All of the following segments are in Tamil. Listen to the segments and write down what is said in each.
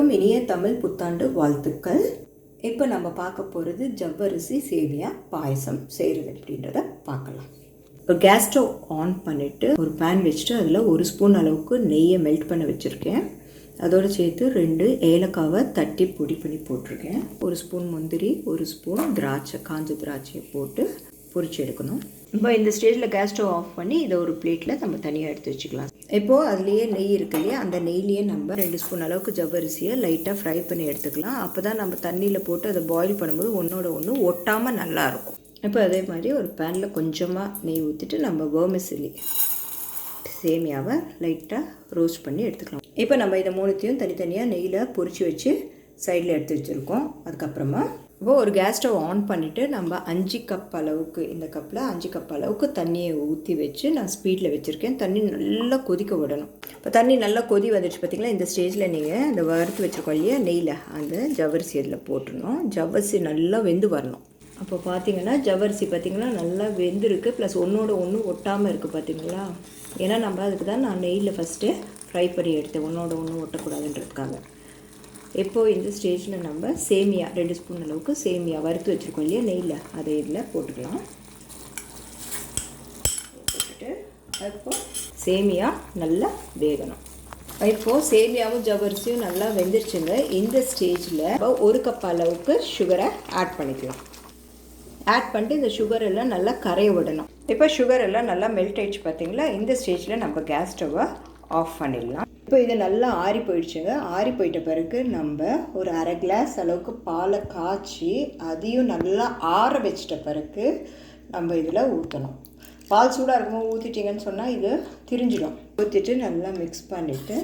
அனைவருக்கும் இனிய தமிழ் புத்தாண்டு வாழ்த்துக்கள். இப்போ நம்ம பார்க்க போகிறது ஜவ்வரிசி சேமியா பாயசம் செய்கிறது அப்படின்றத பார்க்கலாம். ஒரு கேஸ் ஸ்டவ் ஆன் பண்ணிவிட்டு ஒரு பேன் வச்சுட்டு அதில் 1 ஸ்பூன் அளவுக்கு நெய்யை மெல்ட் பண்ண வச்சுருக்கேன். அதோடு சேர்த்து 2 ஏலக்காவை தட்டி பொடி பண்ணி போட்டிருக்கேன். 1 ஸ்பூன் முந்திரி, 1 ஸ்பூன் திராட்சை, காஞ்ச திராட்சையை போட்டு பொரிச்சு எடுக்கணும். இப்போ இந்த ஸ்டேஜில் கேஸ் ஸ்டவ் ஆஃப் பண்ணி இதை ஒரு பிளேட்டில் நம்ம தனியாக எடுத்து வச்சுக்கலாம். இப்போது அதுலேயே நெய் இருக்கு இல்லையா, அந்த நெய்லேயே நம்ம 2 ஸ்பூன் அளவுக்கு ஜவ்வரிசியை லைட்டாக ஃப்ரை பண்ணி எடுத்துக்கலாம். அப்போ தான் நம்ம தண்ணியில் போட்டு அதை பாயில் பண்ணும்போது ஒன்றோட ஒன்று ஒட்டாமல் நல்லாயிருக்கும். இப்போ அதே மாதிரி ஒரு பேனில் கொஞ்சமாக நெய் ஊற்றிட்டு நம்ம வெர்மிசில்லி சேமியாவை லைட்டாக ரோஸ்ட் பண்ணி எடுத்துக்கலாம். இப்போ நம்ம இதை 3த்தையும் தனித்தனியாக நெய்யில் பொரித்து வச்சு சைடில் எடுத்து வச்சுருக்கோம். அதுக்கப்புறமா இப்போ ஒரு கேஸ் ஸ்டவ் ஆன் பண்ணிவிட்டு நம்ம 5 கப் அளவுக்கு, இந்த கப்பில் 5 கப் அளவுக்கு தண்ணியை ஊற்றி வச்சு நான் ஸ்பீடில் வச்சுருக்கேன். தண்ணி நல்லா கொதிக்க விடணும். இப்போ தண்ணி நல்லா கொதி வந்துடுச்சு பார்த்திங்களா. இந்த ஸ்டேஜில் நீங்கள் இந்த வறுத்து வச்சுருக்கோம் இல்லையா நெய்யில், அந்த ஜவ்வரிசி அதில் போட்டுடணும். ஜவ்வரிசி நல்லா வெந்து வரணும். அப்போ பார்த்திங்கன்னா ஜவ்வரிசி பார்த்திங்கன்னா நல்லா வெந்துருக்கு, ப்ளஸ் ஒன்றோட ஒன்று ஒட்டாமல் இருக்குது பார்த்திங்களா. ஏன்னா நம்ம அதுக்கு தான் நான் நெய்யில் ஃபஸ்ட்டு ஃப்ரை பண்ணி எடுத்தேன், ஒன்றோட ஒன்று ஒட்டக்கூடாதுன்றதுக்காக. இப்போது இந்த ஸ்டேஜில் நம்ம சேமியா 2 ஸ்பூன் அளவுக்கு சேமியா வறுத்து வச்சுருக்கோம் இல்லையா நெய்யில், அதை இதில் போட்டுக்கலாம். போட்டுட்டு இப்போது சேமியா நல்லா வேகணும். இப்போது சேமியாவும் ஜவ்வரிசியும் நல்லா வெந்துருச்சுங்க. இந்த ஸ்டேஜில் 1 கப் அளவுக்கு சுகரை ஆட் பண்ணிக்கலாம். ஆட் பண்ணிட்டு இந்த சுகர் எல்லாம் நல்லா கரைய விடணும். இப்போ சுகர் எல்லாம் நல்லா மெல்ட் ஆகிடுச்சு பார்த்தீங்களா. இந்த ஸ்டேஜில் நம்ம கேஸ் ஸ்டவ்வை ஆஃப் பண்ணிடலாம். இப்போ இது நல்லா ஆறி போயிடுச்சுங்க. ஆறி போயிட்ட பிறகு நம்ம ஒரு 1/2 கிளாஸ் அளவுக்கு பாலை காய்ச்சி அதையும் நல்லா ஆற வச்சிட்ட பிறகு நம்ம இதில் ஊற்றணும். பால் சூடாக இருக்கும்போது ஊற்றிட்டிங்கன்னு சொன்னால் இது திரிஞ்சிடும். ஊற்றிட்டு நல்லா மிக்ஸ் பண்ணிவிட்டு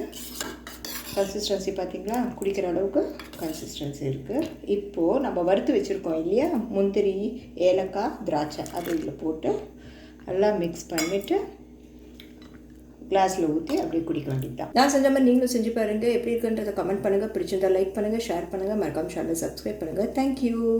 கன்சிஸ்டன்சி பார்த்திங்களா, குடிக்கிற அளவுக்கு கன்சிஸ்டன்சி இருக்குது. இப்போது நம்ம வறுத்து வச்சுருக்கோம் இல்லையா முந்திரி, ஏலக்காய், திராட்சை, அது இதில் போட்டு நல்லா மிக்ஸ் பண்ணிவிட்டு கிளாஸில் ஊற்றி அப்படியே குடிக்க வேண்டியது தான். நான் செஞ்ச மாதிரி நீங்களும் செஞ்சு பாருங்கள். எப்படி இருக்குன்றதை கமெண்ட் பண்ணுங்கள். பிடிச்சிருந்தால் லைக் பண்ணுங்கள், ஷேர் பண்ணுங்கள், மறக்காம சேனலை சப்ஸ்கிரைப் பண்ணுங்கள். தேங்க்யூ.